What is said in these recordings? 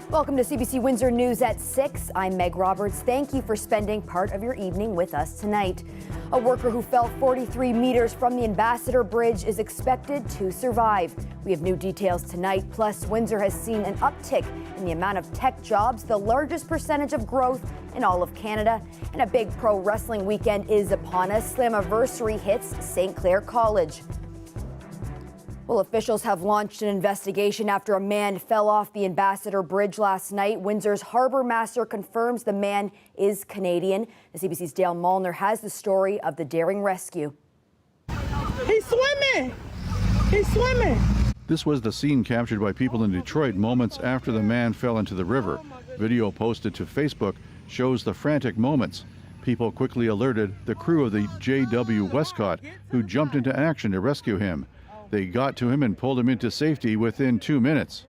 Welcome to CBC Windsor News at 6. I'm Meg Roberts. Thank you for spending part of your evening with us tonight. A worker who fell 43 meters from the Ambassador Bridge is expected to survive. We have new details tonight. Plus, Windsor has seen an uptick in the amount of tech jobs, the largest percentage of growth in all of Canada. And a big pro wrestling weekend is upon us. Slammiversary hits St. Clair College. Well, officials have launched an investigation after a man fell off the Ambassador Bridge last night. Windsor's harbour master confirms the man is Canadian. The CBC's Dale Molnar has the story of the daring rescue. He's swimming! He's swimming! This was the scene captured by people in Detroit moments after the man fell into the river. Video posted to Facebook shows the frantic moments. People quickly alerted the crew of the J.W. Westcott, who jumped into action to rescue him. They got to him and pulled him into safety within 2 minutes.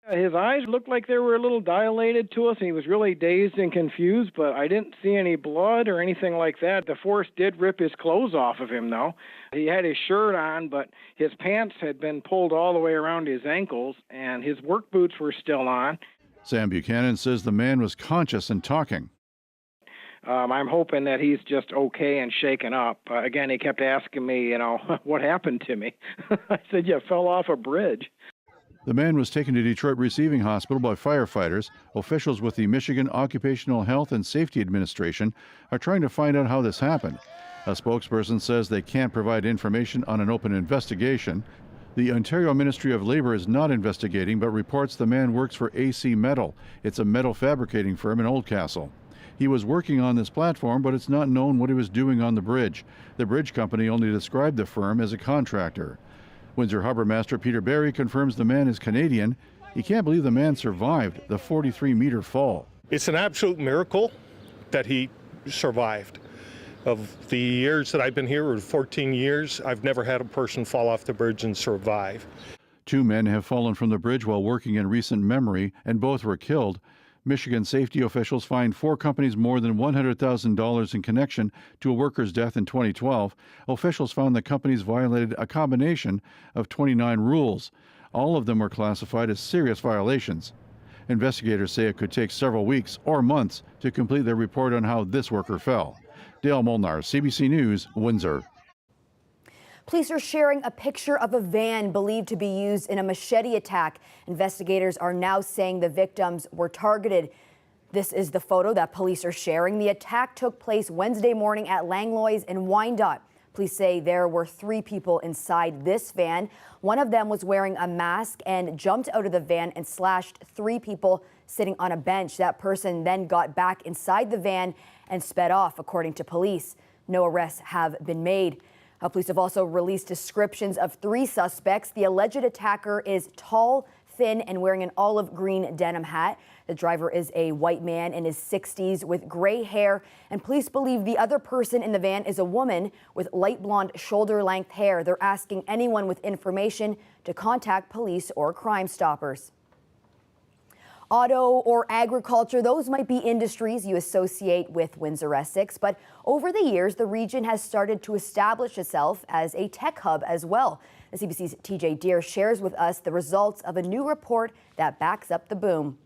His eyes looked like they were a little dilated to us, and he was really dazed and confused, but I didn't see any blood or anything like that. The force did rip his clothes off of him, though. He had his shirt on, but his pants had been pulled all the way around his ankles, and his work boots were still on. Sam Buchanan says the man was conscious and talking. I'm hoping that he's just okay and shaken up. Again, he kept asking me, what happened to me? I said, you fell off a bridge. The man was taken to Detroit Receiving Hospital by firefighters. Officials with the Michigan Occupational Health and Safety Administration are trying to find out how this happened. A spokesperson says they can't provide information on an open investigation. The Ontario Ministry of Labour is not investigating, but reports the man works for AC Metal. It's a metal fabricating firm in Oldcastle. He was working on this platform, but it's not known what he was doing on the bridge. The bridge company only described the firm as a contractor. Windsor Harbour Master Peter Barry confirms the man is Canadian. He can't believe the man survived the 43-meter fall. It's an absolute miracle that he survived. Of the years that I've been here, or 14 years, I've never had a person fall off the bridge and survive. 2 men have fallen from the bridge while working in recent memory, and both were killed. Michigan safety officials fined 4 companies more than $100,000 in connection to a worker's death in 2012. Officials found the companies violated a combination of 29 rules. All of them were classified as serious violations. Investigators say it could take several weeks or months to complete their report on how this worker fell. Dale Molnar, CBC News, Windsor. Police are sharing a picture of a van believed to be used in a machete attack. Investigators are now saying the victims were targeted. This is the photo that police are sharing. The attack took place Wednesday morning at Langlois in Wyandotte. Police say there were 3 people inside this van. One of them was wearing a mask and jumped out of the van and slashed 3 people sitting on a bench. That person then got back inside the van and sped off, according to police. No arrests have been made. Police have also released descriptions of 3 suspects. The alleged attacker is tall, thin, and wearing an olive green denim hat. The driver is a white man in his 60s with gray hair, and police believe the other person in the van is a woman with light blonde shoulder-length hair. They're asking anyone with information to contact police or Crime Stoppers. Auto or agriculture, those might be industries you associate with Windsor, Essex, but over the years, the region has started to establish itself as a tech hub as well. The CBC's TJ Deere shares with us the results of a new report that backs up the boom.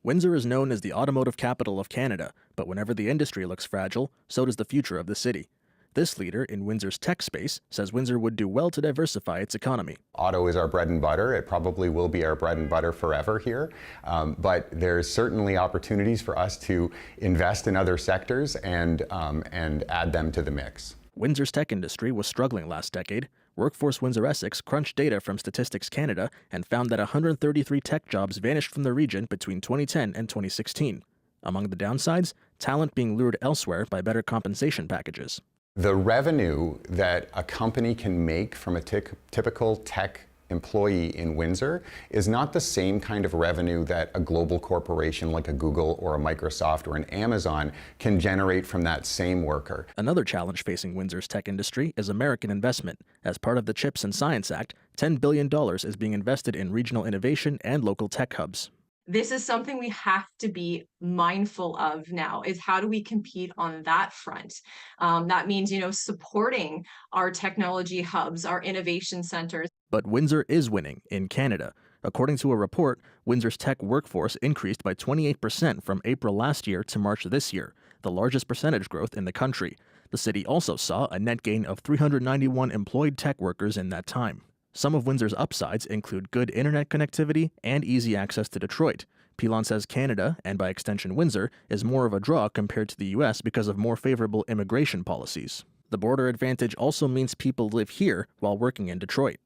Windsor is known as the automotive capital of Canada, but whenever the industry looks fragile, so does the future of the city. This leader in Windsor's tech space says Windsor would do well to diversify its economy. Auto is our bread and butter. It probably will be our bread and butter forever here. But there's certainly opportunities for us to invest in other sectors and add them to the mix. Windsor's tech industry was struggling last decade. Workforce Windsor Essex crunched data from Statistics Canada and found that 133 tech jobs vanished from the region between 2010 and 2016. Among the downsides, talent being lured elsewhere by better compensation packages. The revenue that a company can make from a typical tech employee in Windsor is not the same kind of revenue that a global corporation like a Google or a Microsoft or an Amazon can generate from that same worker. Another challenge facing Windsor's tech industry is American investment. As part of the CHIPS and Science Act, $10 billion is being invested in regional innovation and local tech hubs. This is something we have to be mindful of now, is how do we compete on that front? That means, supporting our technology hubs, our innovation centers. But Windsor is winning in Canada. According to a report, Windsor's tech workforce increased by 28% from April last year to March this year, the largest percentage growth in the country. The city also saw a net gain of 391 employed tech workers in that time. Some of Windsor's upsides include good internet connectivity and easy access to Detroit. Pilon says Canada, and by extension Windsor, is more of a draw compared to the U.S. because of more favorable immigration policies. The border advantage also means people live here while working in Detroit.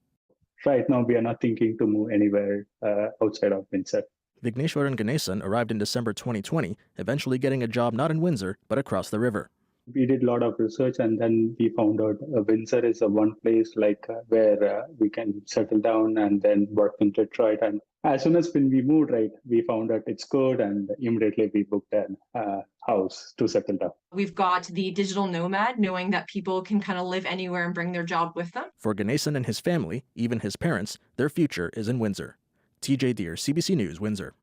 Right now, we are not thinking to move anywhere outside of Windsor. Vigneshwaran Ganesan arrived in December 2020, eventually getting a job not in Windsor, but across the river. We did a lot of research, and then we found out Windsor is one place where we can settle down and then work in Detroit. And as soon as when we moved, we found out it's good, and immediately we booked a house to settle down. We've got the digital nomad, knowing that people can kind of live anywhere and bring their job with them. For Ganesan and his family, even his parents, their future is in Windsor. TJ Deere, CBC News, Windsor.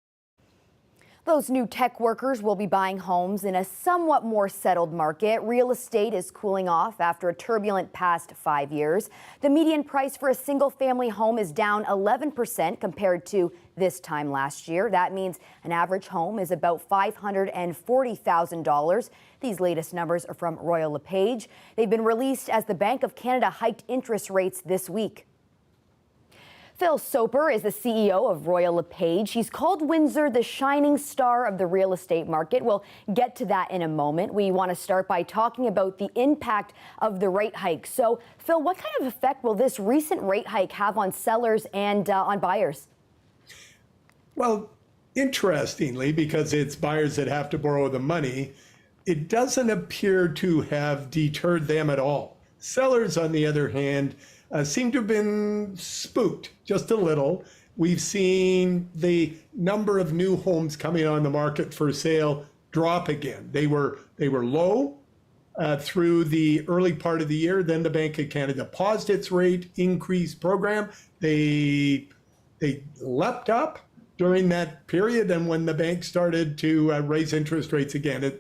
Those new tech workers will be buying homes in a somewhat more settled market. Real estate is cooling off after a turbulent past 5 years. The median price for a single-family home is down 11% compared to this time last year. That means an average home is about $540,000. These latest numbers are from Royal LePage. They've been released as the Bank of Canada hiked interest rates this week. Phil Soper is the CEO of Royal LePage. He's called Windsor the shining star of the real estate market. We'll get to that in a moment. We want to start by talking about the impact of the rate hike. So, Phil, what kind of effect will this recent rate hike have on sellers and on buyers? Well, interestingly, because it's buyers that have to borrow the money, it doesn't appear to have deterred them at all. Sellers, on the other hand, seem to have been spooked just a little. We've seen the number of new homes coming on the market for sale drop again. They were low through the early part of the year. Then the Bank of Canada paused its rate increase program. They leapt up during that period, and when the bank started to raise interest rates again,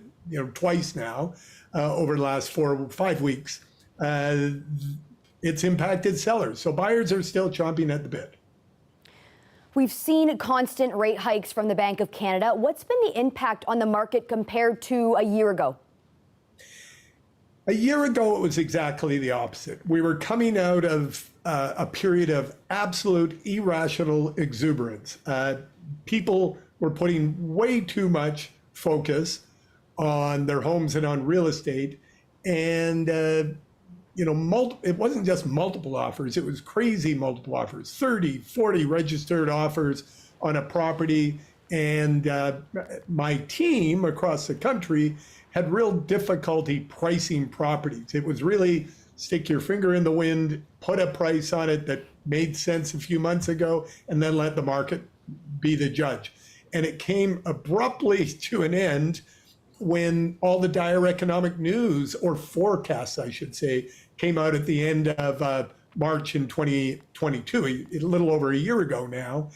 twice now over the last 4 or 5 weeks. It's impacted sellers. So buyers are still chomping at the bit. We've seen constant rate hikes from the Bank of Canada. What's been the impact on the market compared to a year ago? A year ago, it was exactly the opposite. We were coming out of a period of absolute irrational exuberance. People were putting way too much focus on their homes and on real estate. And it wasn't just multiple offers, it was crazy multiple offers, 30, 40 registered offers on a property. And my team across the country had real difficulty pricing properties. It was really stick your finger in the wind, put a price on it that made sense a few months ago, and then let the market be the judge. And it came abruptly to an end when all the dire economic news, or forecasts, I should say, came out at the end of March in 2022, a little over a year ago now,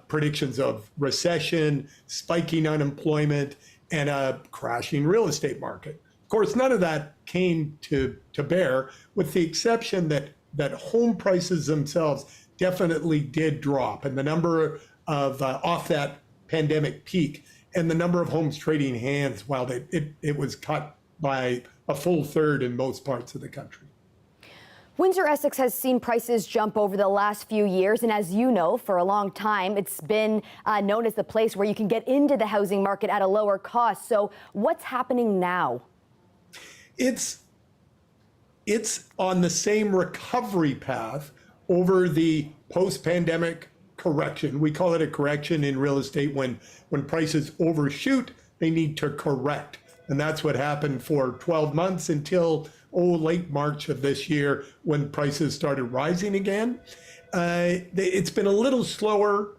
predictions of recession, spiking unemployment, and a crashing real estate market. Of course, none of that came to bear, with the exception that home prices themselves definitely did drop, and the number of off that pandemic peak, and the number of homes trading hands, while it was cut by a full third in most parts of the country. Windsor Essex has seen prices jump over the last few years, and as you know, for a long time, it's been known as the place where you can get into the housing market at a lower cost. So what's happening now? It's on the same recovery path over the post-pandemic correction. We call it a correction in real estate. When prices overshoot, they need to correct. And that's what happened for 12 months until late March of this year, when prices started rising again. It's been a little slower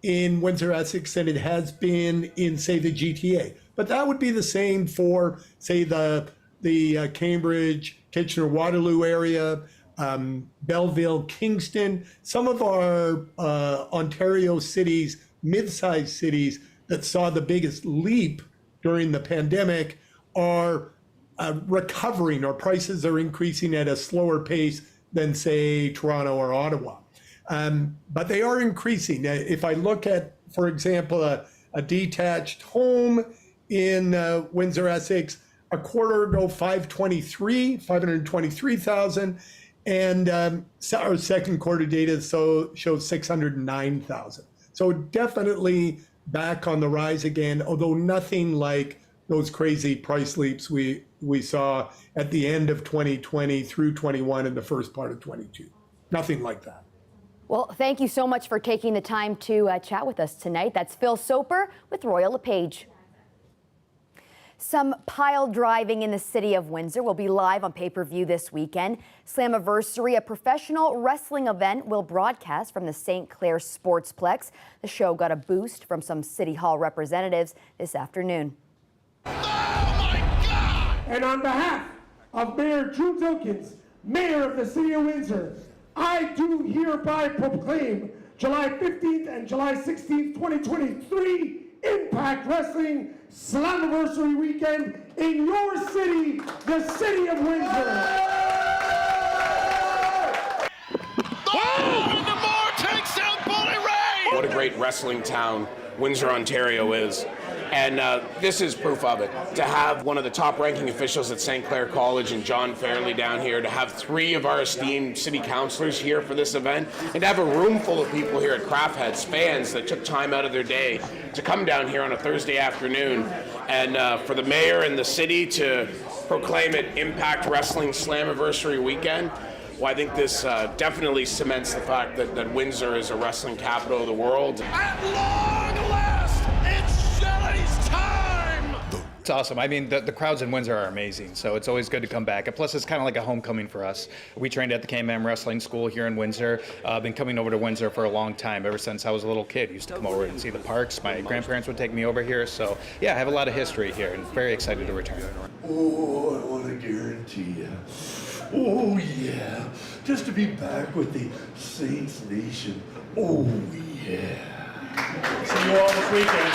in Windsor Essex than it has been in, say, the GTA. But that would be the same for, say, the Cambridge, Kitchener-Waterloo area, Belleville, Kingston. Some of our Ontario cities, mid-sized cities that saw the biggest leap during the pandemic are recovering, or prices are increasing at a slower pace than, say, Toronto or Ottawa. but they are increasing. If I look at, for example, a detached home in Windsor, Essex, a quarter ago, 523,000, and our second quarter data shows 609,000. So definitely back on the rise again, although nothing like those crazy price leaps we saw at the end of 2020 through 21 and the first part of 22. Nothing like that. Well, thank you so much for taking the time to chat with us tonight. That's Phil Soper with Royal LePage. Some pile driving in the city of Windsor will be live on pay-per-view this weekend. Slammiversary, a professional wrestling event, will broadcast from the St. Clair Sportsplex. The show got a boost from some City Hall representatives this afternoon. Oh my God! And on behalf of Mayor Drew Dilkins, Mayor of the City of Windsor, I do hereby proclaim July 15th and July 16th, 2023 Impact Wrestling Slammiversary Weekend in your city, the City of Windsor. Takes out Bully Ray! What a great wrestling town Windsor, Ontario is. And this is proof of it. To have one of the top ranking officials at St. Clair College and John Fairley down here, to have 3 of our esteemed city councillors here for this event, and to have a room full of people here at Craft Heads, fans that took time out of their day to come down here on a Thursday afternoon, and for the mayor and the city to proclaim it Impact Wrestling Slammiversary Weekend. Well, I think this definitely cements the fact that Windsor is a wrestling capital of the world. At long last, it's Shelley's time! It's awesome. I mean, the crowds in Windsor are amazing, so it's always good to come back. And plus, it's kind of like a homecoming for us. We trained at the KMM Wrestling School here in Windsor. I've been coming over to Windsor for a long time, ever since I was a little kid. Used to come over and see the parks. My grandparents would take me over here, so yeah, I have a lot of history here and very excited to return. Oh, I want to guarantee you. Oh, yeah. Just to be back with the Saints Nation. Oh, yeah. See you all this weekend.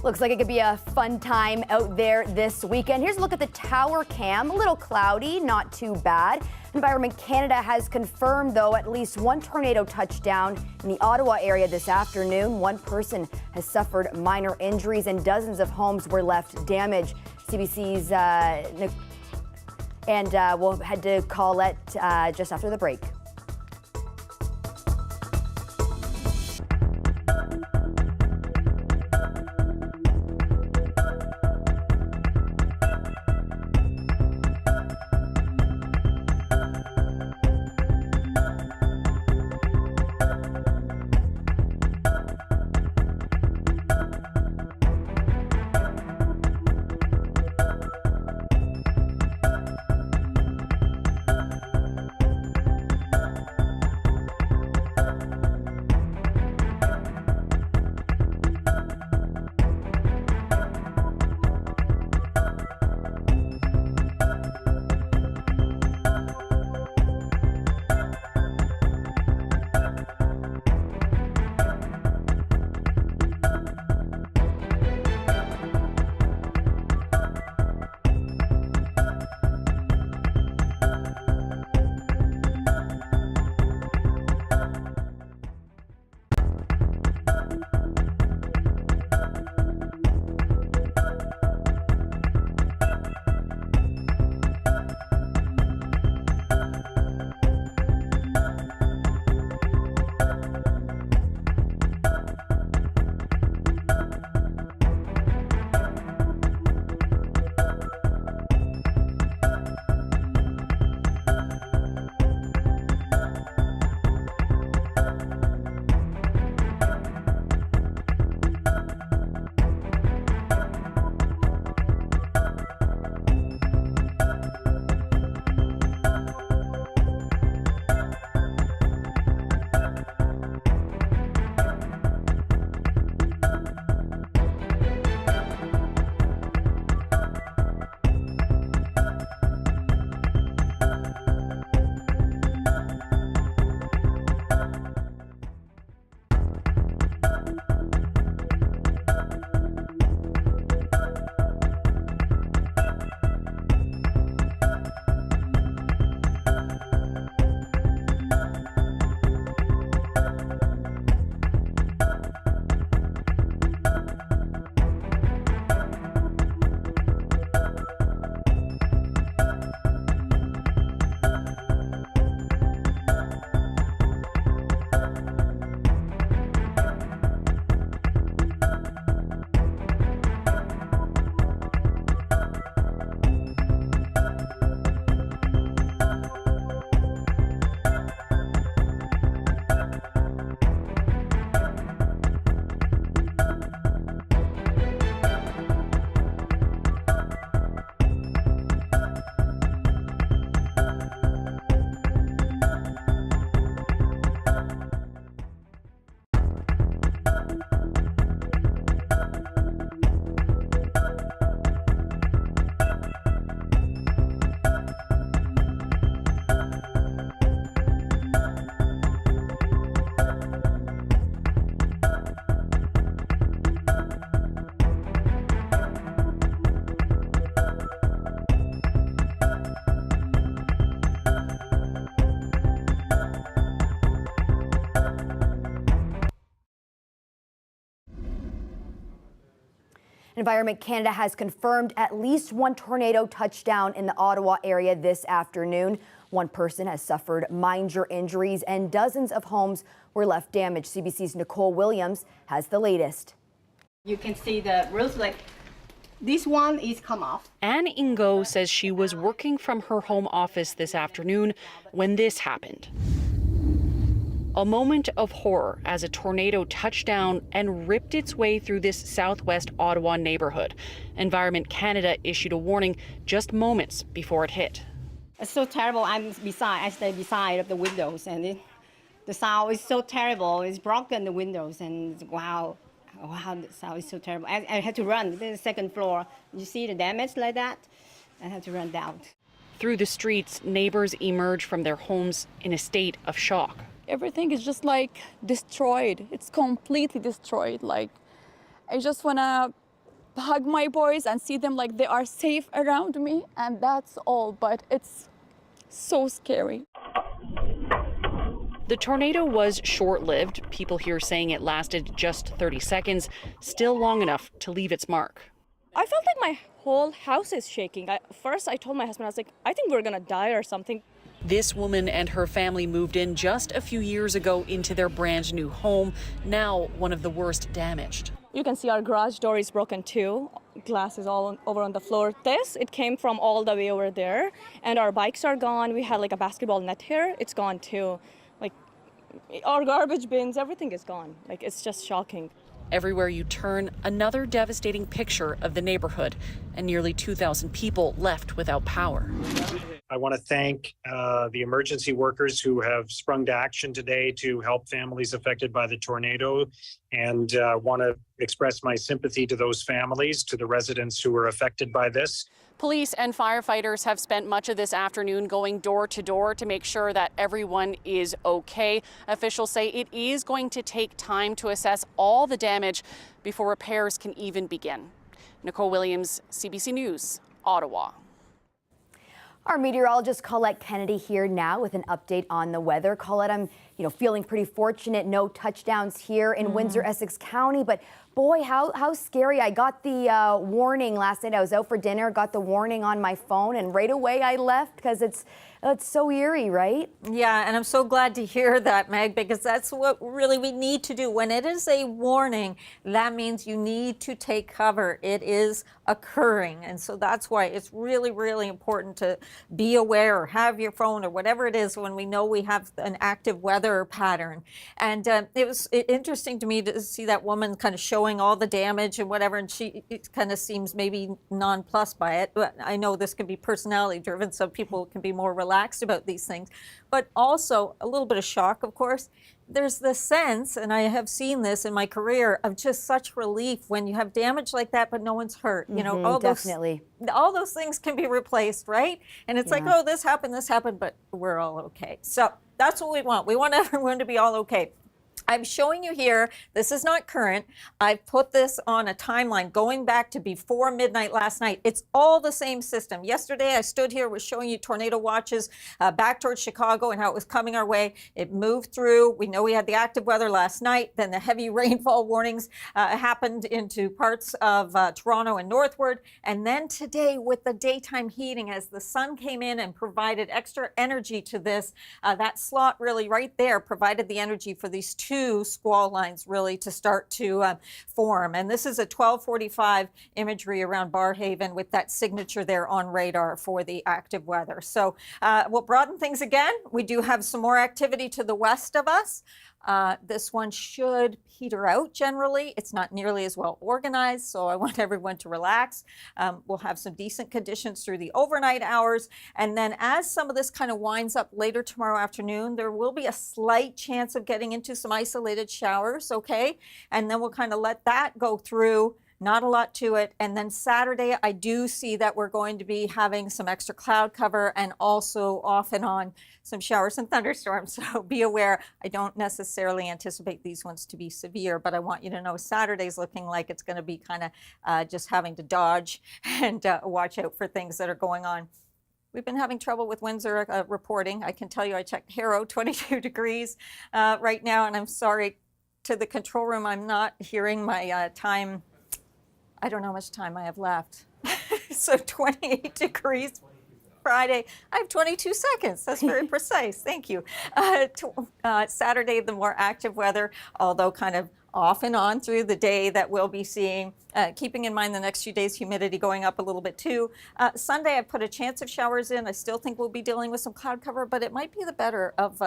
Looks like it could be a fun time out there this weekend. Here's a look at the tower cam. A little cloudy, not too bad. Environment Canada has confirmed, though, at least one tornado touchdown in the Ottawa area this afternoon. One person has suffered minor injuries and dozens of homes were left damaged. CBC's we'll head to Colette just after the break. Environment Canada has confirmed at least one tornado touchdown in the Ottawa area this afternoon. One person has suffered minor injuries and dozens of homes were left damaged. CBC's Nicole Williams has the latest. You can see the roof, like this one is come off. Anne Ingo says she was working from her home office this afternoon when this happened. A moment of horror as a tornado touched down and ripped its way through this southwest Ottawa neighborhood. Environment Canada issued a warning just moments before it hit. It's so terrible. I stay beside of the windows, and the sound is so terrible. It's broken the windows, and wow, the sound is so terrible. I had to run to the second floor. You see the damage like that? I had to run down. Through the streets, neighbors emerge from their homes in a state of shock. Everything is just like destroyed. It's completely destroyed. Like, I just want to hug my boys and see them like they are safe around me, and that's all, but it's so scary. The tornado was short-lived. People here saying it lasted just 30 seconds, still long enough to leave its mark. I felt like my whole house is shaking. First, I told my husband, I was like, I think we're gonna die or something. This woman and her family moved in just a few years ago into their brand new home, now one of the worst damaged. You can see our garage door is broken too. Glass is all over on the floor. It came from all the way over there, and our bikes are gone. We had like a basketball net here. It's gone too. Like our garbage bins, everything is gone. Like, it's just shocking. Everywhere you turn, another devastating picture of the neighborhood and nearly 2,000 people left without power. I want to thank the emergency workers who have sprung to action today to help families affected by the tornado, and want to express my sympathy to those families, to the residents who were affected by this. Police and firefighters have spent much of this afternoon going door to door to make sure that everyone is okay. Officials say it is going to take time to assess all the damage before repairs can even begin. Nicole Williams, CBC News, Ottawa. Our meteorologist Colette Kennedy here now with an update on the weather. Colette, I'm feeling pretty fortunate. No touchdowns here in Windsor, Essex County, but boy, how scary. I got the warning last night. I was out for dinner, got the warning on my phone, and right away I left because it's so eerie, right? Yeah, and I'm so glad to hear that, Meg, because that's what really we need to do. When it is a warning, that means you need to take cover. It is occurring, and so that's why it's really, really important to be aware or have your phone or whatever it is when we know we have an active weather pattern. And it was interesting to me to see that woman kind of showing all the damage and whatever, and it kind of seems maybe nonplussed by it. But I know this can be personality driven, so people can be more relaxed about these things, but also a little bit of shock, of course. There's the sense, and I have seen this in my career, of just such relief when you have damage like that, but no one's hurt. Definitely. All those things can be replaced, right? And it's like, oh, this happened, but we're all okay. So that's what we want. We want everyone to be all okay. I'm showing you here, this is not current. I've put this on a timeline going back to before midnight last night. It's all the same system. Yesterday, I stood here, was showing you tornado watches back towards Chicago and how it was coming our way. It moved through. We know we had the active weather last night. Then the heavy rainfall warnings happened into parts of Toronto and northward. And then today, with the daytime heating, as the sun came in and provided extra energy to this, that slot really right there provided the energy for these two squall lines really to start to form. And this is a 1245 imagery around Barrhaven with that signature there on radar for the active weather. So we'll broaden things again. We do have some more activity to the west of us. This one should peter out generally. It's not nearly as well organized, so I want everyone to relax. We'll have some decent conditions through the overnight hours. And then as some of this kind of winds up later tomorrow afternoon, there will be a slight chance of getting into some isolated showers, okay? And then we'll kind of let that go through. Not a lot to it. And then Saturday, I do see that we're going to be having some extra cloud cover and also off and on some showers and thunderstorms. So be aware, I don't necessarily anticipate these ones to be severe, but I want you to know Saturday's looking like it's going to be kind of just having to dodge and watch out for things that are going on. We've been having trouble with Windsor reporting. I can tell you I checked Harrow, 22 degrees right now, and I'm sorry to the control room, I'm not hearing my time I don't know how much time I have left. So 28 degrees Friday. I have 22 seconds. That's very precise. Thank you. Saturday, the more active weather, although kind of off and on through the day that we'll be seeing. Keeping in mind the next few days, humidity going up a little bit too. Sunday, I put a chance of showers in. I still think we'll be dealing with some cloud cover, but it might be the better of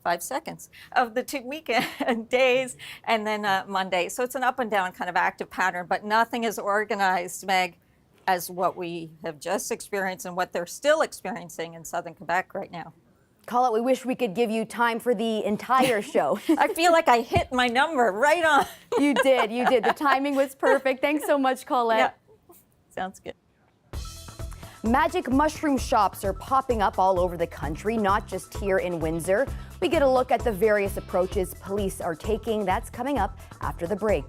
5 seconds of the 2 weekend days, and then Monday. So it's an up and down kind of active pattern, but nothing is organized, Meg, as what we have just experienced and what they're still experiencing in southern Quebec right now. Colette, we wish we could give you time for the entire show. I feel like I hit my number right on. You did. The timing was perfect. Thanks so much, Colette. Yeah. Sounds good. Magic mushroom shops are popping up all over the country, not just here in Windsor. We get a look at the various approaches police are taking. That's coming up after the break.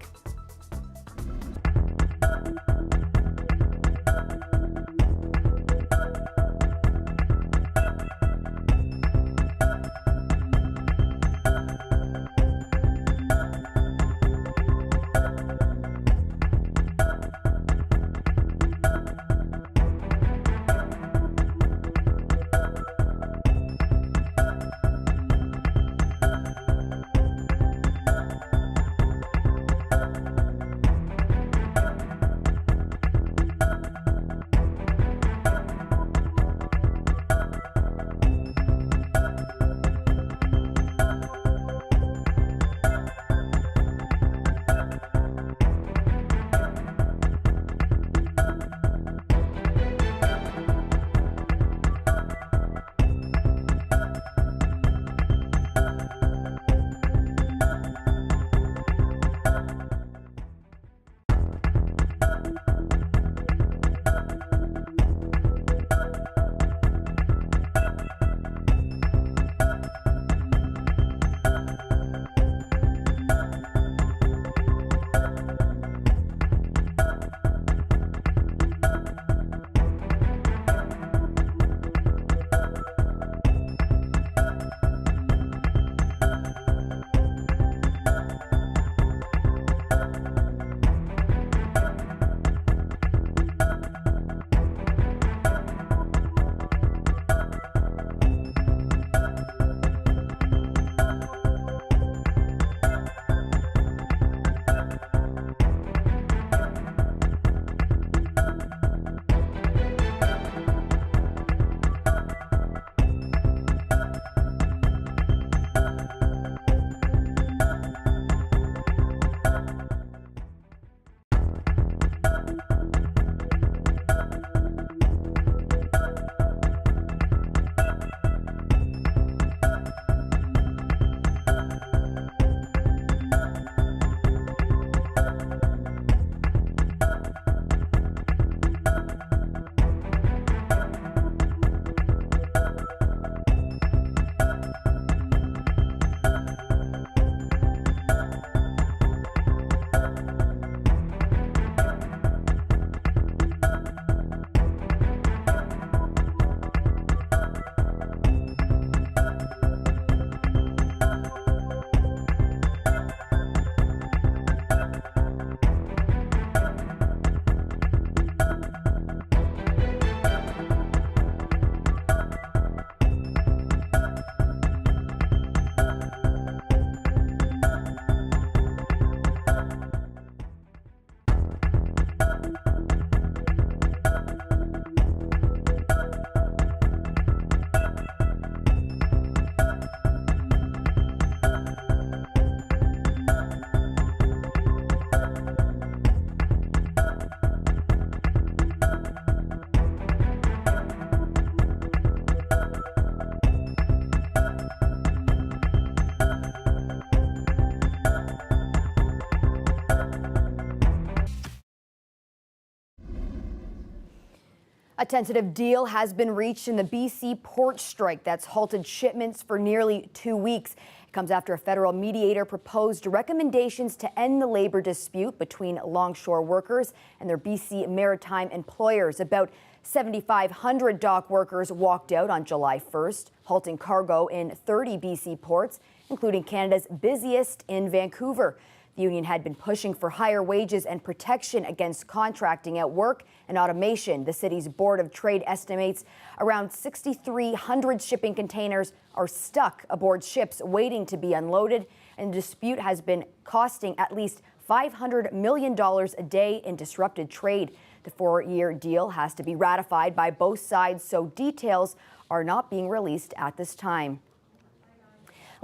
A tentative deal has been reached in the BC port strike that's halted shipments for nearly 2 weeks. It comes after a federal mediator proposed recommendations to end the labor dispute between longshore workers and their BC maritime employers. About 7,500 dock workers walked out on July 1st, halting cargo in 30 BC ports, including Canada's busiest in Vancouver. The union had been pushing for higher wages and protection against contracting out work and automation. The city's Board of Trade estimates around 6,300 shipping containers are stuck aboard ships waiting to be unloaded, and the dispute has been costing at least $500 million a day in disrupted trade. The 4-year deal has to be ratified by both sides, so details are not being released at this time.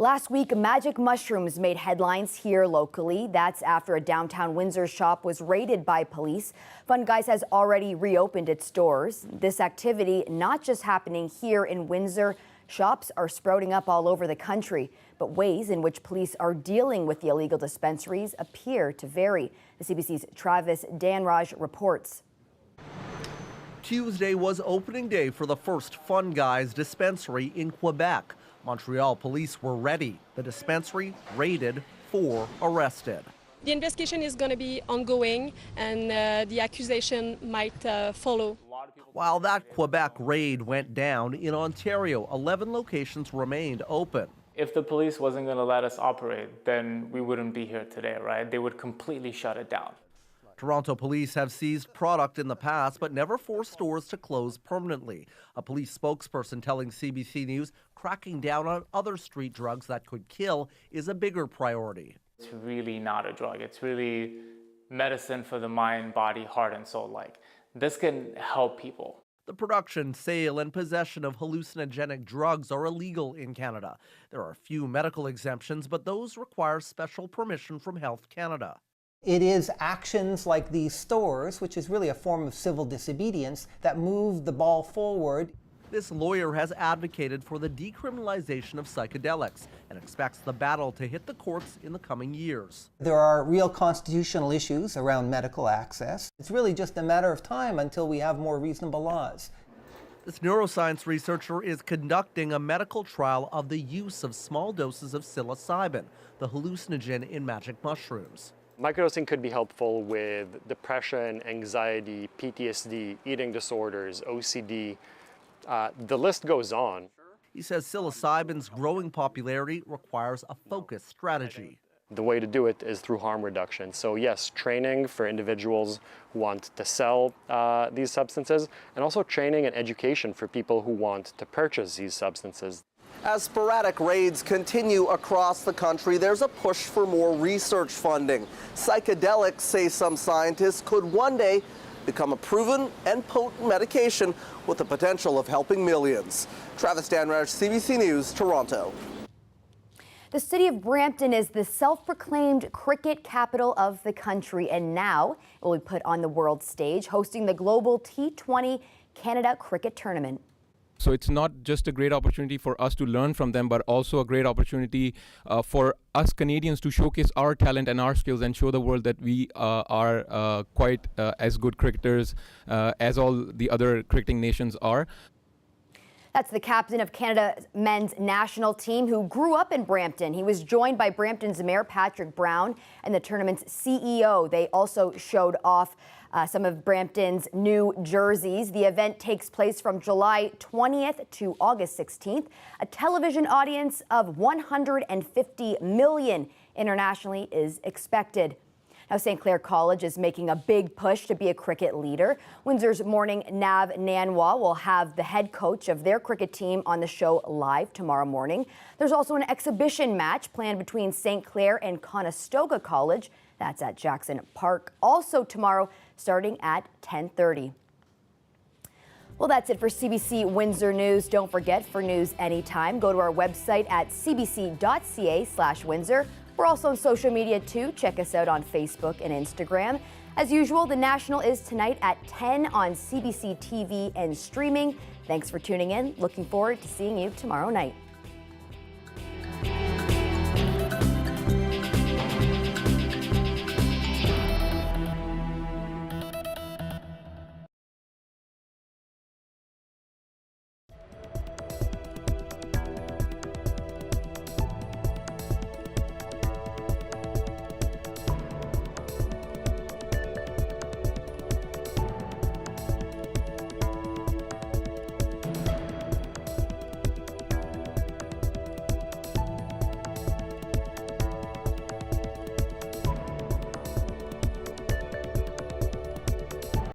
Last week, magic mushrooms made headlines here locally. That's after a downtown Windsor shop was raided by police. Fun Guys has already reopened its doors. This activity not just happening here in Windsor. Shops are sprouting up all over the country, but ways in which police are dealing with the illegal dispensaries appear to vary. The CBC's Travis Danraj reports. Tuesday was opening day for the first Fun Guys dispensary in Quebec. Montreal police were ready. The dispensary raided, 4 arrested. The investigation is going to be ongoing, and the accusation might follow. While that Quebec raid went down, in Ontario, 11 locations remained open. If the police wasn't going to let us operate, then we wouldn't be here today, right? They would completely shut it down. Toronto police have seized product in the past, but never forced stores to close permanently. A police spokesperson telling CBC News cracking down on other street drugs that could kill is a bigger priority. It's really not a drug. It's really medicine for the mind, body, heart, and soul. Like, this can help people. The production, sale, and possession of hallucinogenic drugs are illegal in Canada. There are few medical exemptions, but those require special permission from Health Canada. It is actions like these stores, which is really a form of civil disobedience, that move the ball forward. This lawyer has advocated for the decriminalization of psychedelics and expects the battle to hit the courts in the coming years. There are real constitutional issues around medical access. It's really just a matter of time until we have more reasonable laws. This neuroscience researcher is conducting a medical trial of the use of small doses of psilocybin, the hallucinogen in magic mushrooms. Microdosing could be helpful with depression, anxiety, PTSD, eating disorders, OCD. The list goes on. He says psilocybin's growing popularity requires a focused strategy. The way to do it is through harm reduction. So yes, training for individuals who want to sell these substances, and also training and education for people who want to purchase these substances. As sporadic raids continue across the country, there's a push for more research funding. Psychedelics, say some scientists, could one day become a proven and potent medication with the potential of helping millions. Travis Danraj, CBC News, Toronto. The city of Brampton is the self-proclaimed cricket capital of the country, and now it will be put on the world stage, hosting the global T20 Canada Cricket Tournament. So it's not just a great opportunity for us to learn from them, but also a great opportunity for us Canadians to showcase our talent and our skills and show the world that we are quite as good cricketers as all the other cricketing nations are. That's the captain of Canada's men's national team who grew up in Brampton. He was joined by Brampton's Mayor Patrick Brown and the tournament's CEO. They also showed off some of Brampton's new jerseys. The event takes place from July 20th to August 16th. A television audience of 150 million internationally is expected. Now, St. Clair College is making a big push to be a cricket leader. Windsor's morning Nav Nanwa will have the head coach of their cricket team on the show live tomorrow morning. There's also an exhibition match planned between St. Clair and Conestoga College. That's at Jackson Park, also tomorrow, starting at 10:30. Well, that's it for CBC Windsor News. Don't forget, for news anytime, go to our website at cbc.ca/Windsor. We're also on social media too. Check us out on Facebook and Instagram. As usual, the National is tonight at 10 on CBC TV and streaming. Thanks for tuning in. Looking forward to seeing you tomorrow night.